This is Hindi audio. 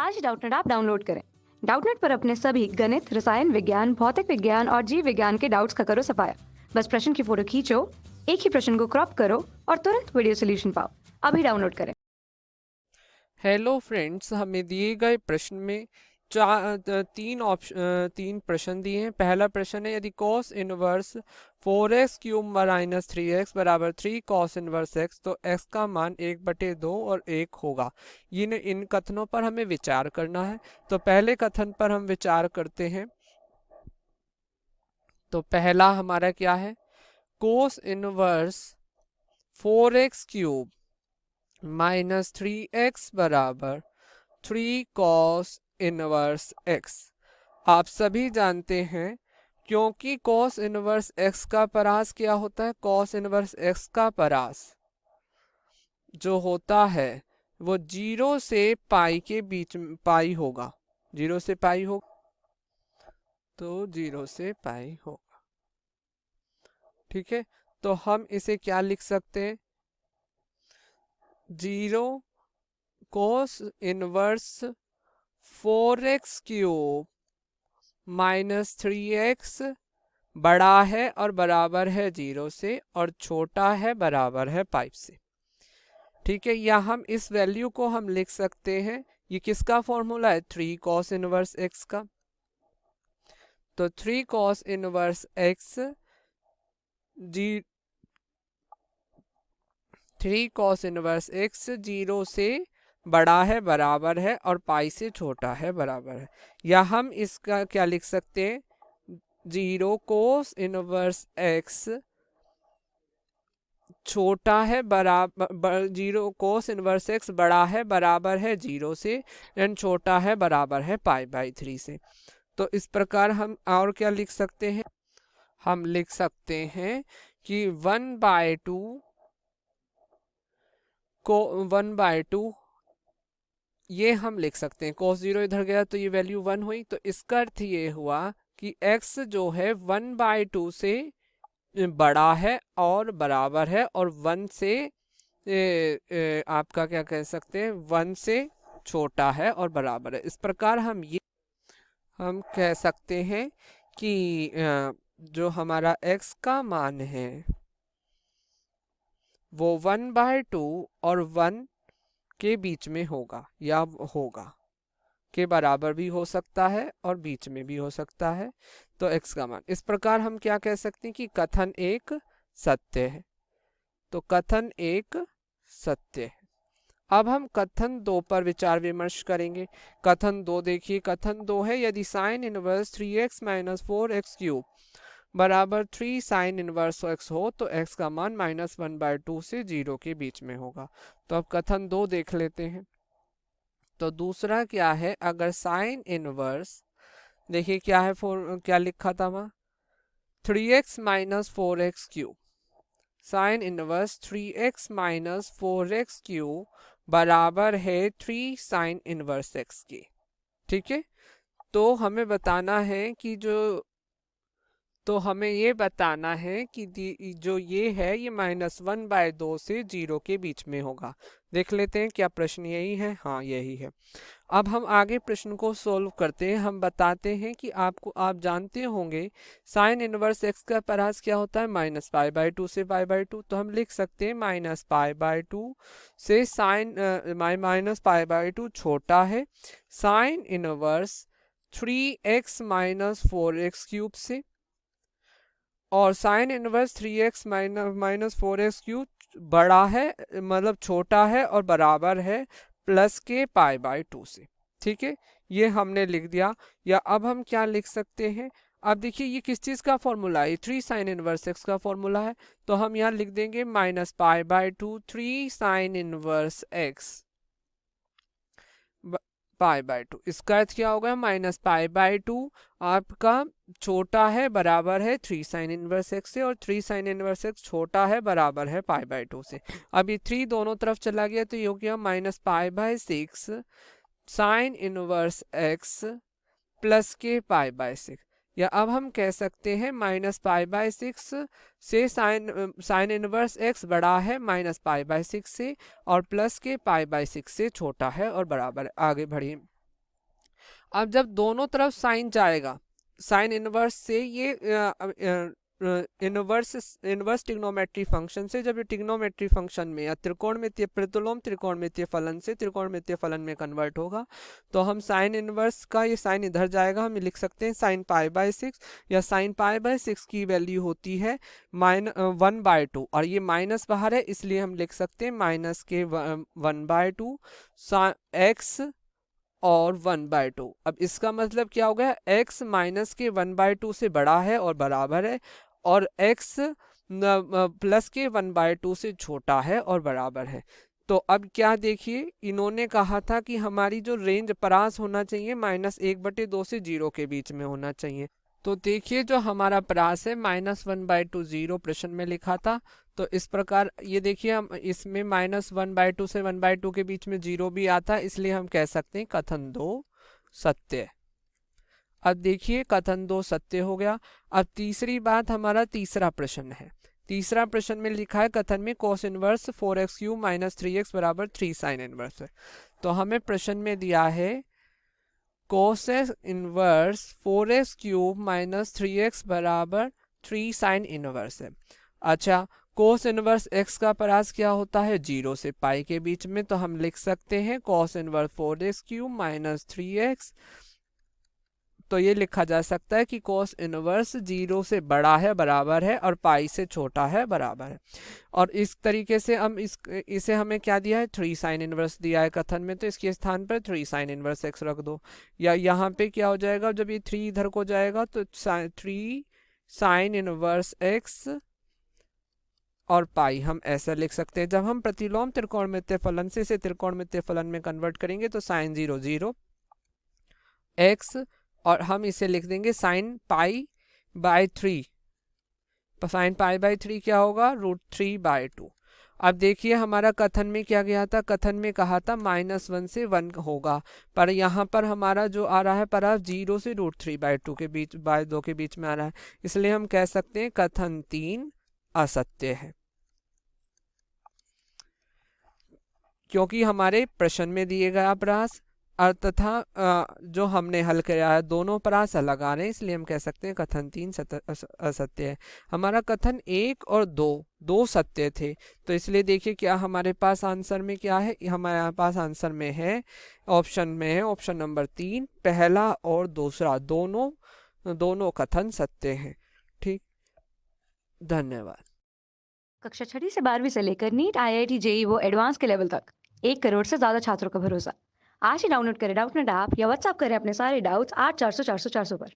आज डाउटनेट ऐप डाउनलोड करें। डाउटनेट पर अपने सभी गणित, रसायन विज्ञान, भौतिक विज्ञान और जीव विज्ञान के डाउट्स का करो सफाया। बस प्रश्न की फोटो खींचो, एक ही प्रश्न को क्रॉप करो और तुरंत वीडियो सोल्यूशन पाओ। अभी डाउनलोड करें। हेलो फ्रेंड्स, हमें दिए गए प्रश्न में तीन प्रश्न दिए हैं। पहला प्रश्न है, यदि cos inverse 4x cube minus 3x बराबर 3 cos इनवर्स x, तो x का मान 1/2 और 1 होगा। इन कथनों पर हमें विचार करना है। तो पहले कथन पर हम विचार करते हैं। तो पहला हमारा क्या है, cos inverse 4x cube minus 3x बराबर 3 cos इनवर्स x। आप सभी जानते हैं, क्योंकि cos इनवर्स x का परास क्या होता है, cos इनवर्स x का परास जो होता है वो 0 से पाई के बीच में पाई होगा। 0 से पाई होगा, तो 0 से पाई होगा। ठीक है, तो हम इसे क्या लिख सकते हैं, 0 cos inverse 4x cube minus 3x बड़ा है और बराबर है 0 से, और छोटा है बराबर है पाई से। ठीक है, या हम इस वैल्यू को हम लिख सकते हैं, ये किसका फॉर्मूला है, 3 cos इनवर्स x का। तो 3 cos inverse x 3 cos inverse x 0 से बड़ा है, बराबर है, और पाई से छोटा है, बराबर है। या हम इसका क्या लिख सकते हैं, 0 cos इनवर्स x छोटा है बराबर 0 cos इनवर्स x बड़ा है, बराबर है 0 से, एंड छोटा है बराबर है पाई/3 से। तो इस प्रकार हम और क्या लिख सकते हैं, हम लिख सकते हैं कि 1/2 को 1/2 ये हम लिख सकते हैं। cos 0 इधर गया तो ये वैल्यू 1 हुई। तो इसका अर्थ ये हुआ कि x जो है 1/2 से बड़ा है और बराबर है, और 1 से आपका क्या कह सकते हैं, 1 से छोटा है और बराबर है। इस प्रकार हम कह सकते हैं कि जो हमारा x का मान है वो 1/2 और 1 के बीच में होगा, या होगा के बराबर भी हो सकता है और बीच में भी हो सकता है। तो x का मान, इस प्रकार हम क्या कह सकते हैं कि कथन एक सत्य है। तो कथन एक सत्य है। अब हम कथन 2 पर विचार विमर्श करेंगे। कथन 2 देखिए, कथन 2 है, यदि sine inverse 3x minus 4x cube बराबर 3 साइन इनवर्स x हो, तो x का मान -1/2 से 0 के बीच में होगा। तो अब कथन 2 देख लेते हैं। तो दूसरा क्या है, अगर साइन इनवर्स, देखिए क्या है, क्या लिखा था वहां, 3x minus 4x cube, sine inverse 3x minus 4x cube बराबर है 3 साइन इनवर्स x के। ठीक है, तो हमें बताना है कि तो हमें ये बताना है कि जो ये है ये -1/2 से 0 के बीच में होगा। देख लेते हैं क्या प्रश्न यही है, हाँ यही है। अब हम आगे प्रश्न को सोल्व करते हैं। हम बताते हैं कि आप जानते होंगे साइन इनवर्स x का परास क्या होता है, -π/2 से π/2। तो हम लिख सकते हैं -π/2 से साइन -π/2 छोटा है sine inverse 3x minus 4x cube से, और sine inverse 3x minus 4x cube बड़ा है, मतलब छोटा है और बराबर है प्लस के π/2 से। ठीक है, ये हमने लिख दिया। या अब हम क्या लिख सकते हैं, अब देखिए ये किस चीज का फॉर्मूला है, 3 साइन इनवर्स x का फॉर्मूला है। तो हम यहाँ लिख देंगे -π/2 3 साइन इनवर्स x π/2। इसका अर्थ क्या होगा, -π/2 आपका छोटा है बराबर है 3 साइन इनवर्स x से, और 3 साइन इनवर्स x छोटा है बराबर है π/2 से। अब ये 3 दोनों तरफ चला गया तो ये हो गया -π/6 साइन इनवर्स x प्लस के π/6। या अब हम कह सकते हैं -π/6 से साइन इनवर्स x बड़ा है -π/6 से, और प्लस के π/6 से छोटा है और बराबर है। आगे बढ़िए। अब जब दोनों तरफ साइन जाएगा, साइन इनवर्स से ये इनवर्स ट्रिग्नोमेट्री फंक्शन से जब ये ट्रिग्नोमेट्री फंक्शन में या त्रिकोणमितीय प्रतिलोम त्रिकोणमितीय फलन से त्रिकोणमितीय फलन में कन्वर्ट होगा, तो हम साइन इनवर्स का ये साइन इधर जाएगा, हम लिख सकते हैं साइन पाई बाय 6, या साइन पाई बाय 6 की वैल्यू होती है 1/2, और ये माइनस बाहर है इसलिए हम लिख सकते हैं माइनस के 1/2 एक्स और 1/2। अब इसका मतलब क्या हो गया, x माइनस के 1/2 से बड़ा है और बराबर है, और x प्लस के 1/2 से छोटा है और बराबर है। तो अब क्या देखिए, इन्होंने कहा था कि हमारी जो रेंज परास होना चाहिए -1/2 से 0 के बीच में होना चाहिए। तो देखिए जो हमारा परास है -1/2 0 प्रश्न में लिखा था, तो इस प्रकार ये देखिए हम इसमें -1/2 से 1/2 के बीच में 0 भी आता है, इसलिए हम कह सकते हैं कथन 2 सत्य। अब देखिए कथन 2 सत्य हो गया। अब तीसरी बात, हमारा तीसरा प्रश्न है। तीसरा प्रश्न में लिखा है कथन में cos इनवर्स 4x³ - 3x बराबर 3 साइन इनवर्स है। तो हमें प्रश्न में दिया है cos इनवर्स 4x³ - 3x बराबर 3 साइन इनवर्स है। अच्छा, cos इनवर्स x का परास क्या होता है, 0 से पाई के बीच में, तो हम लिख सकते हैं cos इनवर्स 4x³ - 3x। तो ये लिखा जा सकता है कि cos इनवर्स 0 से बड़ा है बराबर है और पाई से छोटा है बराबर है। और इस तरीके से हम इसे हमें क्या दिया है, 3 साइन इनवर्स दिया है कथन में, तो इसके स्थान पर 3 साइन इनवर्स x रख दो, या यहाँ पे क्या हो जाएगा, जब ये 3 इधर को जाएगा तो 3 साइन इनवर्स x और पाई हम ऐसा लिख सकते हैं। जब हम प्रतिलोम त्रिकोणमितीय फलन से इसे त्रिकोणमितीय फलन में कन्वर्ट करेंगे तो साइन 0 0 x, और हम इसे लिख देंगे sine pi by 3। Sine pi by 3 क्या होगा, √3/2। अब देखिए हमारा कथन में क्या गया था, कथन में कहा था -1 से 1 होगा, पर यहाँ पर हमारा जो आ रहा है परास 0 से √3/2 के बीच बाय 2 के बीच में आ रहा है, इसलिए हम कह सकते हैं कथन 3 असत्य है, क्योंकि हमारे प्रश्न में दिए गया परास और तथा जो हमने हल किया है दोनों परास अलग आ रहे हैं, इसलिए हम कह सकते हैं कथन 3 असत्य है। हमारा कथन 1 और 2 सत्य थे, तो इसलिए देखिए क्या हमारे पास आंसर में क्या है, हमारे पास आंसर में है ऑप्शन नंबर 3, पहला और दूसरा दोनों कथन सत्य हैं। ठीक, धन्यवाद। कक्षा 6ठी से 12वीं से लेकर नीट, IIT, JEE वो एडवांस के लेवल तक 1 करोड़ से ज्यादा छात्रों का भरोसा। आज ही डाउनलोड करें डाउटनेट ऐप या व्हाट्सएप करें अपने सारे डाउट्स 8400 400 400 पर।